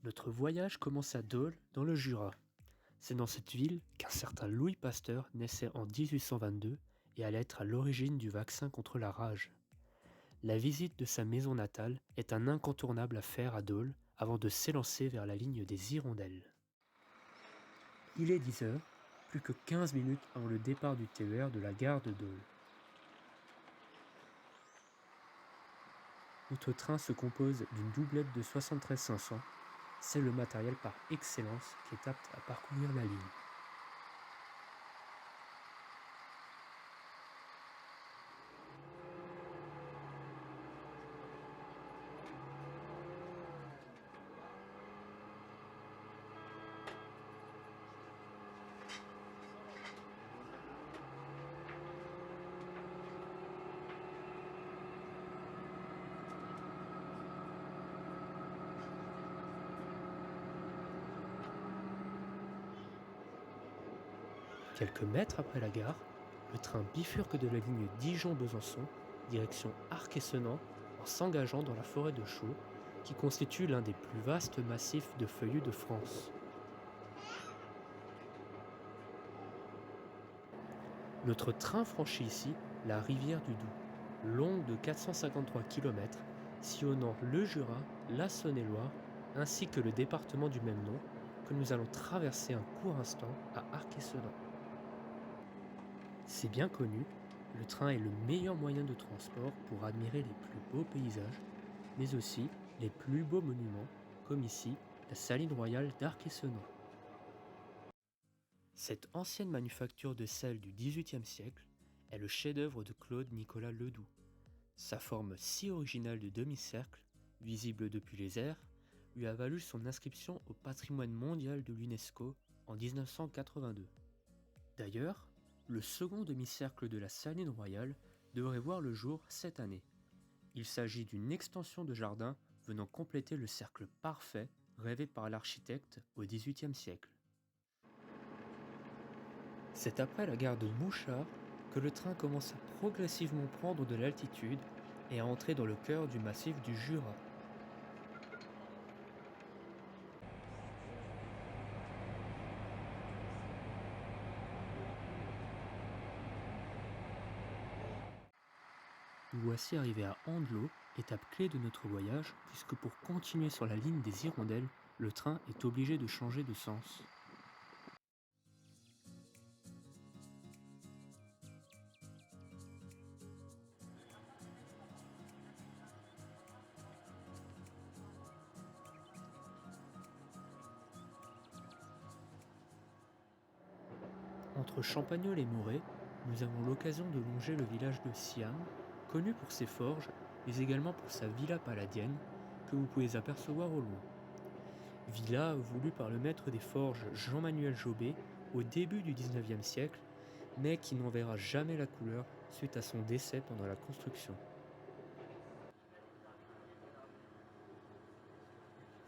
Notre voyage commence à Dole, dans le Jura. C'est dans cette ville qu'un certain Louis Pasteur naissait en 1822 et allait être à l'origine du vaccin contre la rage. La visite de sa maison natale est un incontournable à faire à Dole avant de s'élancer vers la ligne des Hirondelles. Il est 10 heures, plus que 15 minutes avant le départ du TER de la gare de Dole. Notre train se compose d'une doublette de 73 500. C'est le matériel par excellence qui est apte à parcourir la ligne. Quelques mètres après la gare, le train bifurque de la ligne Dijon-Besançon, direction Arc-et-Senans, en s'engageant dans la forêt de Chaux, qui constitue l'un des plus vastes massifs de feuillus de France. Notre train franchit ici la rivière du Doubs, longue de 453 km, sillonnant le Jura, la Saône-et-Loire, ainsi que le département du même nom, que nous allons traverser un court instant à Arc-et-Senans. C'est bien connu, le train est le meilleur moyen de transport pour admirer les plus beaux paysages, mais aussi les plus beaux monuments, comme ici la Saline royale d'Arc-et-Senans. Cette ancienne manufacture de sel du XVIIIe siècle est le chef-d'œuvre de Claude Nicolas Ledoux. Sa forme si originale de demi-cercle, visible depuis les airs, lui a valu son inscription au patrimoine mondial de l'UNESCO en 1982. D'ailleurs, le second demi-cercle de la Saline royale devrait voir le jour cette année. Il s'agit d'une extension de jardin venant compléter le cercle parfait rêvé par l'architecte au XVIIIe siècle. C'est après la gare de Mouchard que le train commence à progressivement prendre de l'altitude et à entrer dans le cœur du massif du Jura. Nous voici arrivés à Andelot, étape clé de notre voyage, puisque pour continuer sur la ligne des Hirondelles, le train est obligé de changer de sens. Entre Champagnole et Moret, nous avons l'occasion de longer le village de Siam, connu pour ses forges, mais également pour sa villa palladienne, que vous pouvez apercevoir au loin. Villa voulue par le maître des forges Jean-Manuel Jobé au début du XIXe siècle, mais qui n'en verra jamais la couleur suite à son décès pendant la construction.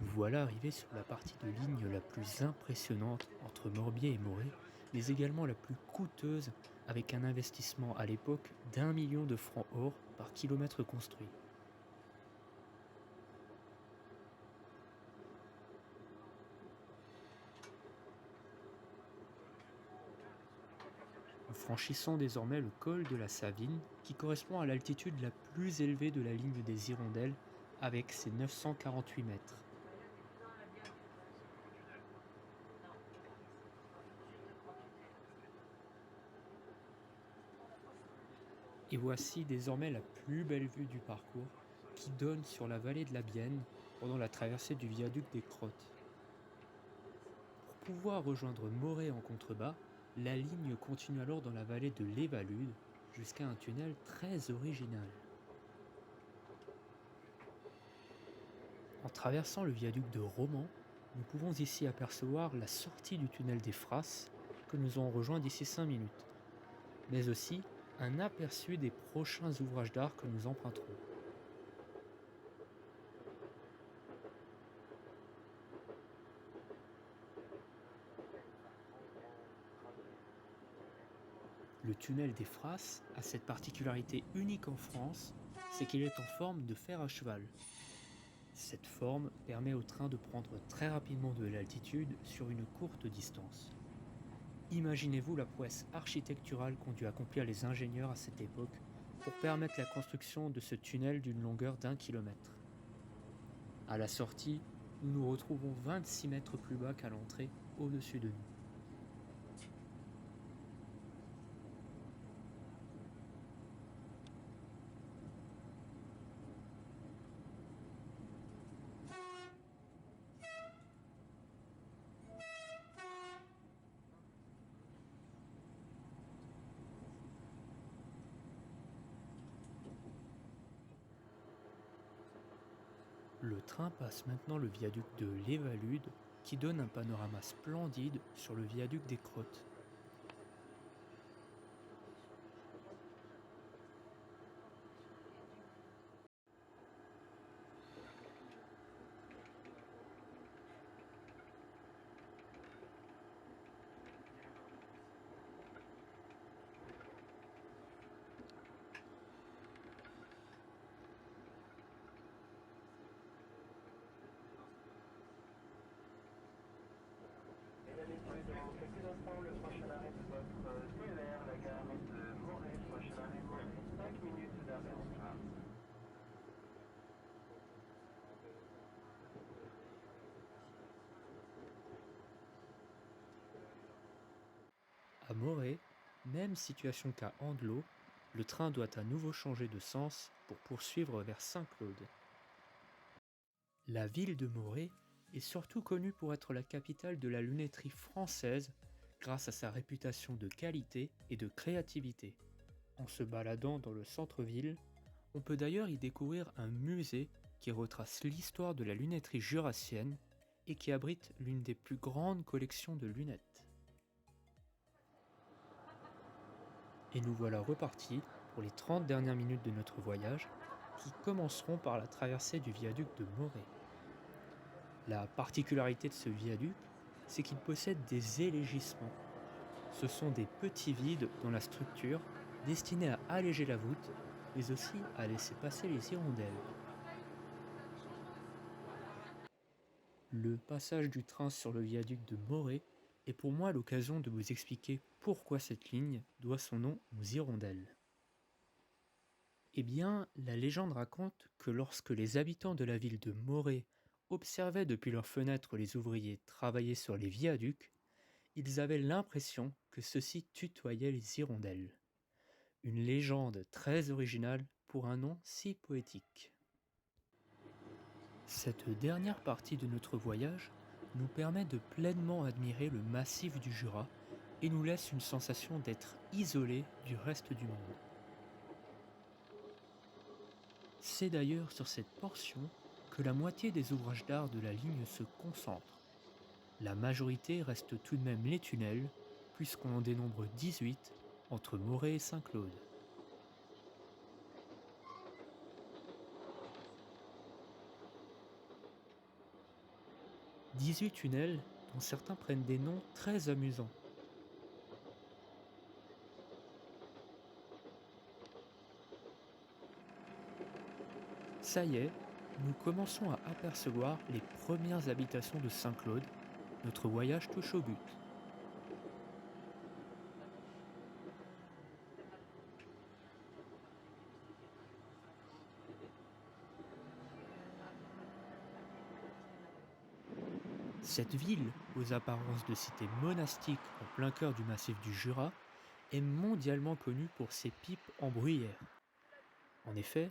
Nous voilà arrivés sur la partie de ligne la plus impressionnante entre Morbier et Moret, mais également la plus coûteuse, avec un investissement à l'époque d'1 million de francs or par kilomètre construit. Nous franchissons désormais le col de la Savine, qui correspond à l'altitude la plus élevée de la ligne des Hirondelles, avec ses 948 mètres. Et voici désormais la plus belle vue du parcours, qui donne sur la vallée de la Bienne pendant la traversée du viaduc des Crottes. Pour pouvoir rejoindre Moret en contrebas, la ligne continue alors dans la vallée de l'Évalude jusqu'à un tunnel très original. En traversant le viaduc de Romans, nous pouvons ici apercevoir la sortie du tunnel des Frasses que nous aurons rejoint d'ici 5 minutes, mais aussi un aperçu des prochains ouvrages d'art que nous emprunterons. Le tunnel des Frasses a cette particularité unique en France, c'est qu'il est en forme de fer à cheval. Cette forme permet au train de prendre très rapidement de l'altitude sur une courte distance. Imaginez-vous la prouesse architecturale qu'ont dû accomplir les ingénieurs à cette époque pour permettre la construction de ce tunnel d'une longueur d'1 kilomètre. À la sortie, nous nous retrouvons 26 mètres plus bas qu'à l'entrée, au-dessus de nous. Le train passe maintenant le viaduc de l'Évalude qui donne un panorama splendide sur le viaduc des Crottes. Mesdames, Messieurs, dans quelques instants, le prochain arrêt de votre TER, la gare de Moret, prochain arrêt Moret, 5 minutes d'arrêt en retard. À Morée, même situation qu'à Andelot, le train doit à nouveau changer de sens pour poursuivre vers Saint-Claude. La ville de Morée est surtout connue pour être la capitale de la lunetterie française grâce à sa réputation de qualité et de créativité. En se baladant dans le centre-ville, on peut d'ailleurs y découvrir un musée qui retrace l'histoire de la lunetterie jurassienne et qui abrite l'une des plus grandes collections de lunettes. Et nous voilà repartis pour les 30 dernières minutes de notre voyage qui commenceront par la traversée du viaduc de Morée. La particularité de ce viaduc, c'est qu'il possède des élégissements. Ce sont des petits vides dans la structure destinés à alléger la voûte, mais aussi à laisser passer les hirondelles. Le passage du train sur le viaduc de Morée est pour moi l'occasion de vous expliquer pourquoi cette ligne doit son nom aux hirondelles. Eh bien, la légende raconte que lorsque les habitants de la ville de Morée observaient depuis leurs fenêtres les ouvriers travailler sur les viaducs, ils avaient l'impression que ceux-ci tutoyaient les hirondelles. Une légende très originale pour un nom si poétique. Cette dernière partie de notre voyage nous permet de pleinement admirer le massif du Jura et nous laisse une sensation d'être isolés du reste du monde. C'est d'ailleurs sur cette portion que la moitié des ouvrages d'art de la ligne se concentrent. La majorité reste tout de même les tunnels, puisqu'on en dénombre 18 entre Morée et Saint-Claude. 18 tunnels dont certains prennent des noms très amusants. Ça y est, nous commençons à apercevoir les premières habitations de Saint-Claude. Notre voyage touche au but. Cette ville, aux apparences de cité monastique en plein cœur du massif du Jura, est mondialement connue pour ses pipes en bruyère. En effet,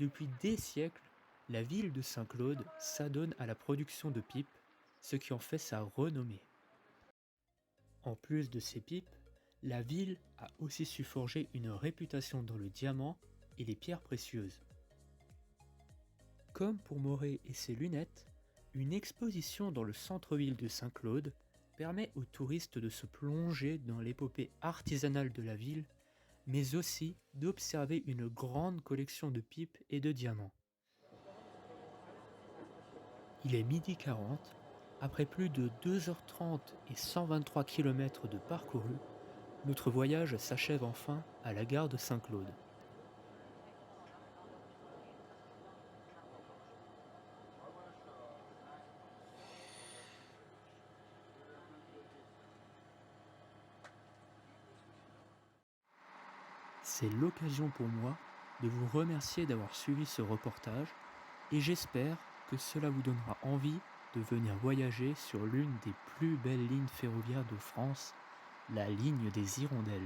depuis des siècles, la ville de Saint-Claude s'adonne à la production de pipes, ce qui en fait sa renommée. En plus de ces pipes, la ville a aussi su forger une réputation dans le diamant et les pierres précieuses. Comme pour Morée et ses lunettes, une exposition dans le centre-ville de Saint-Claude permet aux touristes de se plonger dans l'épopée artisanale de la ville, mais aussi d'observer une grande collection de pipes et de diamants. Il est 12h40, après plus de 2h30 et 123 km de parcouru, notre voyage s'achève enfin à la gare de Saint-Claude. C'est l'occasion pour moi de vous remercier d'avoir suivi ce reportage et j'espère que cela vous donnera envie de venir voyager sur l'une des plus belles lignes ferroviaires de France, la ligne des Hirondelles.